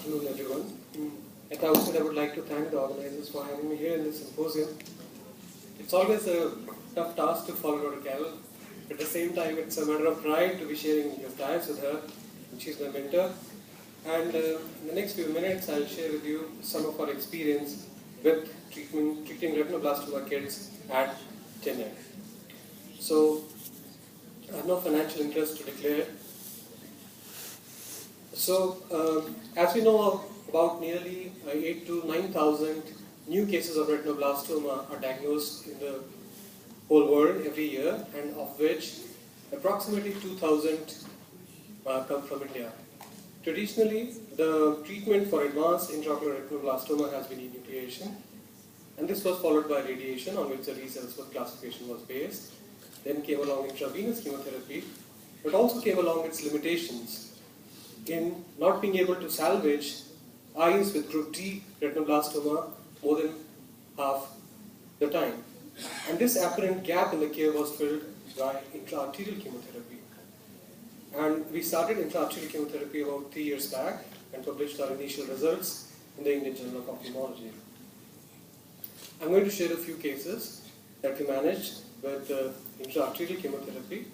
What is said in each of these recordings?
afternoon, everyone. At the outset, I would like to thank the organizers for having me here in this symposium. It's always a tough task to follow Dr. Carol. At the same time, it's a matter of pride to be sharing your times with her, and she's my mentor. And in the next few minutes, I'll share with you some of our experience with treating retinoblastoma kids at Chennai. So, I have no financial interest to declare. So, as we know, about nearly 8 to 9,000 new cases of retinoblastoma are diagnosed in the whole world every year, and of which approximately 2,000 come from India. Traditionally, the treatment for advanced intraocular retinoblastoma has been enucleation, and this was followed by radiation, on which the Rees-Ellsworth classification was based. Then came along intravenous chemotherapy, but also came along its limitations in not being able to salvage eyes with group D retinoblastoma more than half the time. And this apparent gap in the care was filled by intraarterial chemotherapy. And we started intraarterial chemotherapy about 3 years back and published our initial results in the Indian Journal of Ophthalmology. I'm going to share a few cases that we managed with intraarterial chemotherapy.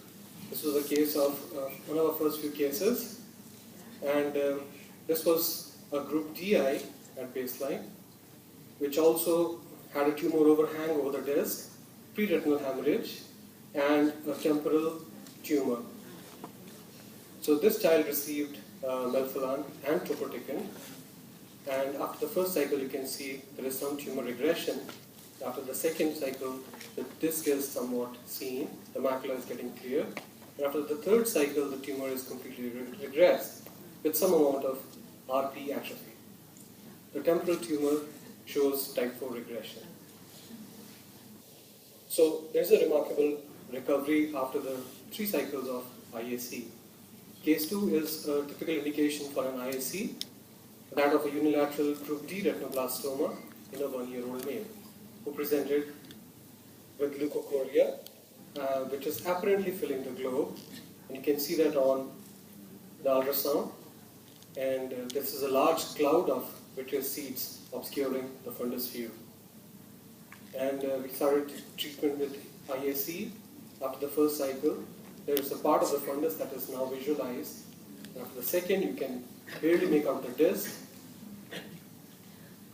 This was a case of one of our first few cases. And this was a group DI at baseline, which also had a tumor overhang over the disc, pre-retinal hemorrhage, and a temporal tumor. So this child received melphalan and topotecan, and after the first cycle you can see there is some tumor regression. After the second cycle, the disc is somewhat seen, the macula is getting clear, and after the third cycle the tumor is completely regressed with some amount of RP atrophy. The temporal tumor shows type 4 regression. So there's a remarkable recovery after the 3 cycles of IAC. Case 2 is a typical indication for an IAC, that of a unilateral group D retinoblastoma in a 1-year-old male who presented with leukochoria, which is apparently filling the globe. And you can see that on the ultrasound. And this is a large cloud of vitreous seeds obscuring the fundus view. And we started treatment with IAC. After the first cycle, there is a part of the fundus that is now visualized. And after the second, you can barely make out the disc.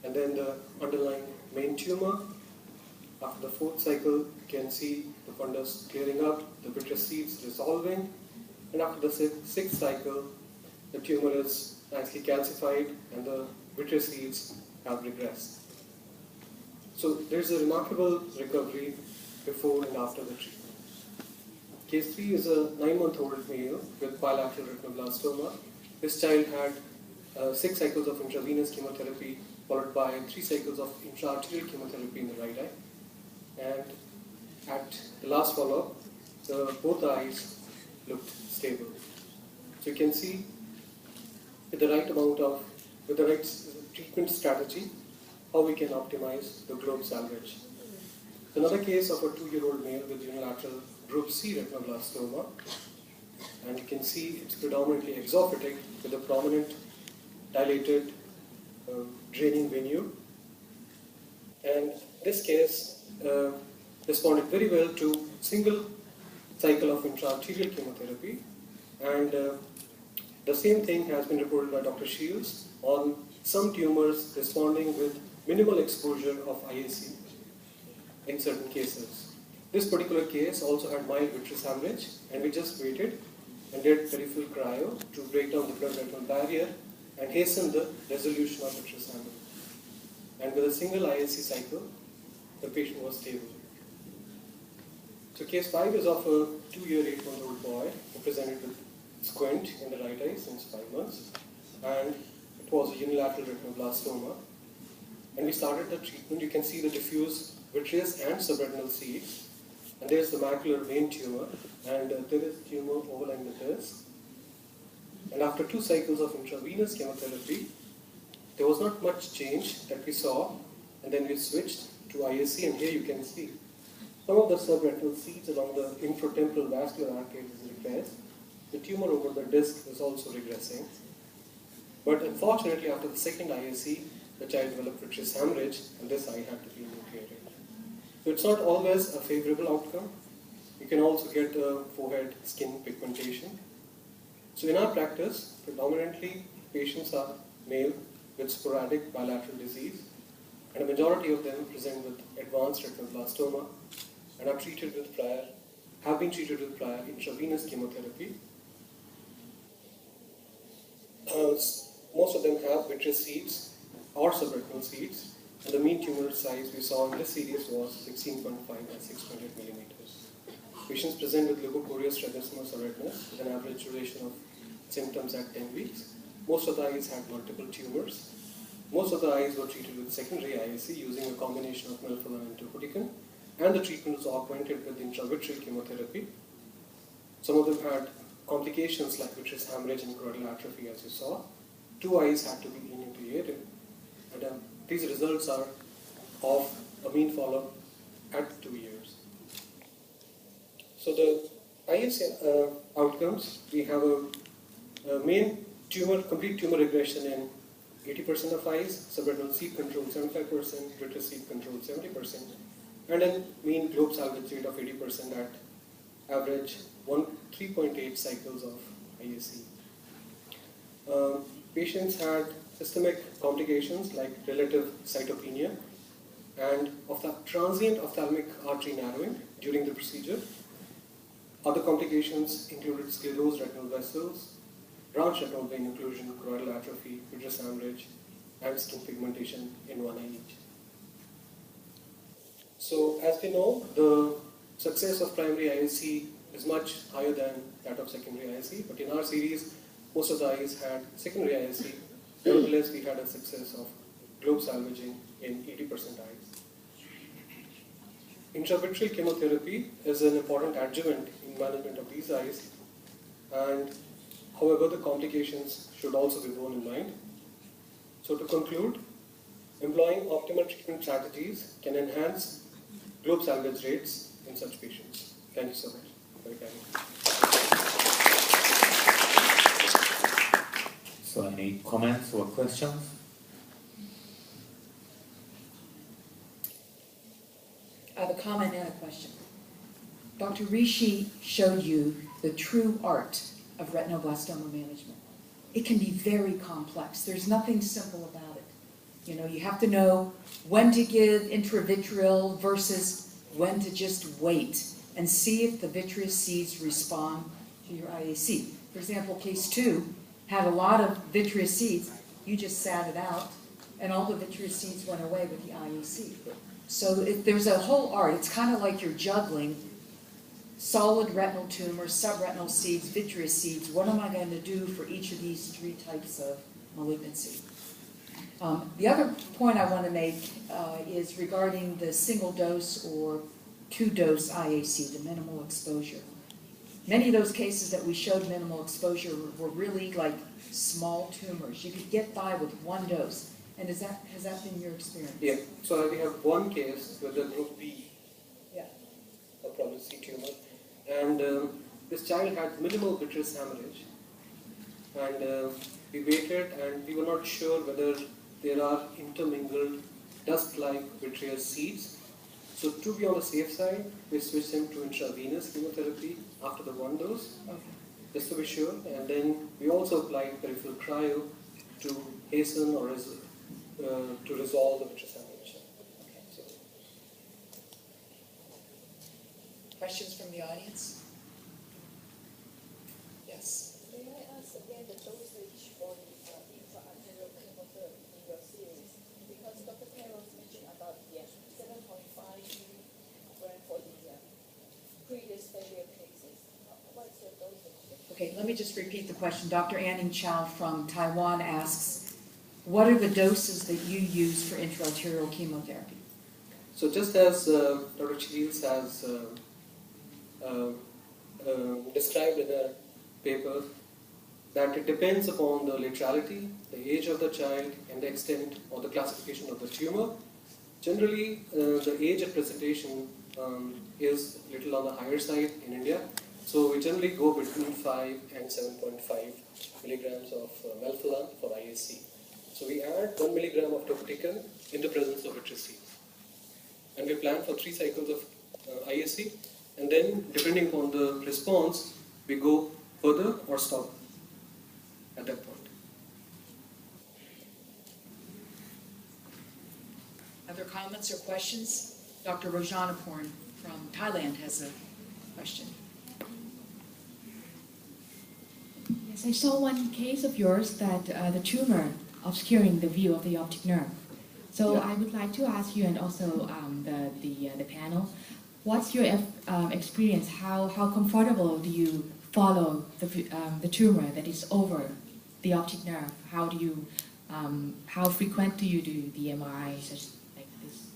And then the underlying main tumor. After the fourth cycle, you can see the fundus clearing up, the vitreous seeds dissolving. And after the sixth cycle, the tumor is nicely calcified and the vitreous seeds have regressed. So there's a remarkable recovery before and after the treatment. Case 3 is a 9-month-old male with bilateral retinoblastoma. This child had 6 cycles of intravenous chemotherapy followed by 3 cycles of intraarterial chemotherapy in the right eye. And at the last follow-up, both eyes looked stable. So you can see with the right treatment strategy, how we can optimize the globe salvage. Another case of a 2-year-old male with unilateral group C retinoblastoma, and you can see it's predominantly exophytic with a prominent dilated draining venue. And this case responded very well to single cycle of intraarterial chemotherapy, and the same thing has been reported by Dr. Shields on some tumors responding with minimal exposure of IAC in certain cases. This particular case also had mild vitreous hemorrhage, and we just waited and did peripheral cryo to break down the blood-retinal barrier and hasten the resolution of vitreous hemorrhage. And with a single IAC cycle, the patient was stable. So case 5 is of a 2-year, 8-month-old boy who presented with squint in the right eye since 5 months, and it was a unilateral retinoblastoma. And we started the treatment. You can see the diffuse vitreous and subretinal seeds, and there's the macular vein tumor, and there is tumor overlying the disc. And after 2 cycles of intravenous chemotherapy, there was not much change that we saw, and then we switched to IAC, and here you can see some of the subretinal seeds along the infratemporal vascular arcade is regressed. The tumor over the disc is also regressing. But unfortunately, after the second IAC, the child developed vitreous hemorrhage, and this eye had to be enucleated. So it's not always a favorable outcome. You can also get forehead skin pigmentation. So in our practice, predominantly patients are male with sporadic bilateral disease, and a majority of them present with advanced retinoblastoma and have been treated with prior intravenous chemotherapy. Most of them have vitreous seeds or subretinal seeds, and the mean tumor size we saw in this series was 16.5 and 6.8 millimeters. Patients present with leukocoria strabismus or redness with an average duration of symptoms at 10 weeks. Most of the eyes had multiple tumors. Most of the eyes were treated with secondary IAC using a combination of melphalan and topotecan, and the treatment was augmented with intravitreal chemotherapy. Some of them had complications like vitreous hemorrhage and choroidal atrophy, as you saw. 2 eyes had to be enucleated, and these results are of a mean follow-up at 2 years. So the IAC outcomes, we have a main complete tumor regression in 80% of eyes, subretinal seed control 75%, vitreous seed control 70%, and then mean globe salvage rate of 80% at average 3.8 cycles of IAC. Patients had systemic complications like relative cytopenia and transient ophthalmic artery narrowing during the procedure. Other complications included sclerosed retinal vessels, branch retinal vein occlusion, choroidal atrophy, vitreous hemorrhage, and skin pigmentation in one eye each. So, as we know, the success of primary IAC is much higher than that of secondary IAC, but in our series, most of the eyes had secondary IAC. Nevertheless, we had a success of globe salvaging in 80% eyes. Intravitreal chemotherapy is an important adjuvant in management of these eyes, and however, the complications should also be borne in mind. So to conclude, employing optimal treatment strategies can enhance globe salvage rates in such patients. Thank you so much. Very kind. So any comments or questions? I have a comment and a question. Dr. Rishi showed you the true art of retinoblastoma management. It can be very complex. There's nothing simple about it. You know, you have to know when to give intravitreal versus when to just wait and see if the vitreous seeds respond to your IAC. For example, case 2 had a lot of vitreous seeds. You just sat it out, and all the vitreous seeds went away with the IAC. So there's a whole art. It's kind of like you're juggling solid retinal tumors, subretinal seeds, vitreous seeds. What am I going to do for each of these 3 types of malignancy? The other point I want to make is regarding the single dose or 2-dose IAC, the minimal exposure. Many of those cases that we showed minimal exposure were really like small tumors. You could get by with 1 dose. And has that been your experience? Yeah. So we have one case with a group B, a problem C tumor, and this child had minimal vitreous hemorrhage, and we waited, and we were not sure whether there are intermingled dust-like vitreous seeds. So to be on the safe side, we switched him to intravenous chemotherapy after the 1 dose, just to be sure, and then we also applied peripheral cryo to hasten or to resolve the vitreous hemorrhage. Okay. So. Questions from the audience? Yes. May I ask again the dosage for the intraarterial chemotherapy in your series? Because Dr. Carroll mentioned about 7.5 for the previous failure cases. What's your dosage? Okay, let me just repeat the question. Dr. Anning Chow from Taiwan asks, what are the doses that you use for intraarterial chemotherapy? So just as Dr. Shields has described in a paper, that it depends upon the laterality, the age of the child, and the extent or the classification of the tumor. Generally, the age of presentation is little on the higher side in India, So we generally go between 5 and 7.5 milligrams of melphalan for IAC. So we add 1 milligram of topical in the presence of vitreous seeds. And we plan for 3 cycles of IAC, and then depending upon the response, we go further or stop at that point. Other comments or questions? Dr. Rojanaporn from Thailand has a question. Yes, I saw one case of yours that the tumor obscuring the view of the optic nerve. So Yeah. I would like to ask you, and also the panel, what's your experience? How comfortable do you follow the tumor that is over the optic nerve? How frequent do you do the MRI such like this?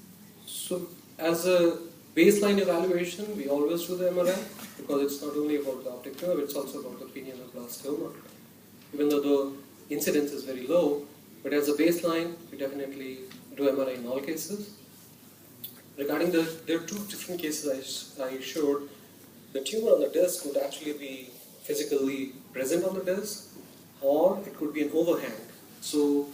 So as a baseline evaluation, we always do the MRI because it's not only about the optic nerve, it's also about the pinealoblastoma. Even though the incidence is very low, but as a baseline, we definitely do MRI in all cases. Regarding there are 2 different cases I showed. The tumor on the disc would actually be physically present on the disc, or it could be an overhang. So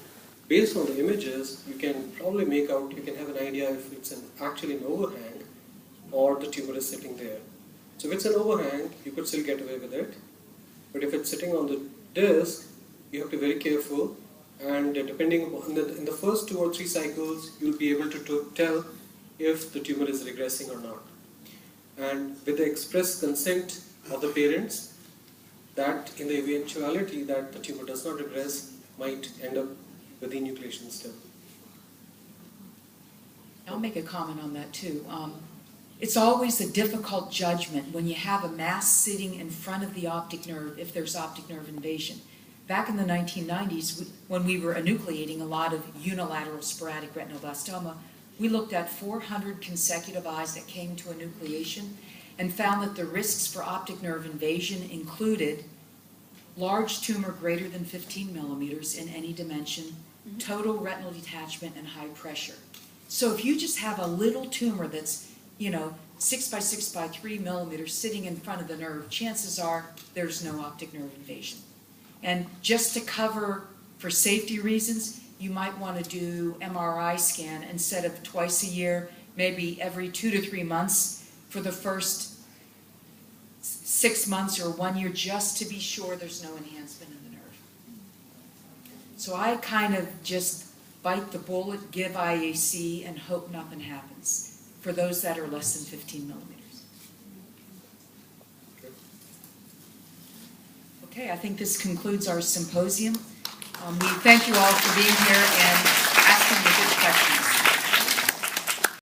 based on the images, you can probably you can have an idea if it's actually an overhang or the tumor is sitting there. So if it's an overhang, you could still get away with it. But if it's sitting on the disc, you have to be very careful. And depending upon in the first 2 or 3 cycles, you'll be able to tell if the tumor is regressing or not. And with the express consent of the parents, that in the eventuality that the tumor does not regress, might end up with enucleation still. I'll make a comment on that too. It's always a difficult judgment when you have a mass sitting in front of the optic nerve if there's optic nerve invasion. Back in the 1990s, when we were enucleating a lot of unilateral sporadic retinoblastoma, we looked at 400 consecutive eyes that came to enucleation and found that the risks for optic nerve invasion included large tumor greater than 15 millimeters in any dimension, total retinal detachment, and high pressure. So if you just have a little tumor that's 6 by 6 by 3 millimeters sitting in front of the nerve, chances are there's no optic nerve invasion. And just to cover for safety reasons, you might want to do MRI scan instead of twice a year, maybe every 2 to 3 months for the first 6 months or 1 year, just to be sure there's no enhancement in the nerve. So I kind of just bite the bullet, give IAC, and hope nothing happens for those that are less than 15 millimeters. Okay, I think this concludes our symposium. We thank you all for being here and asking the good questions.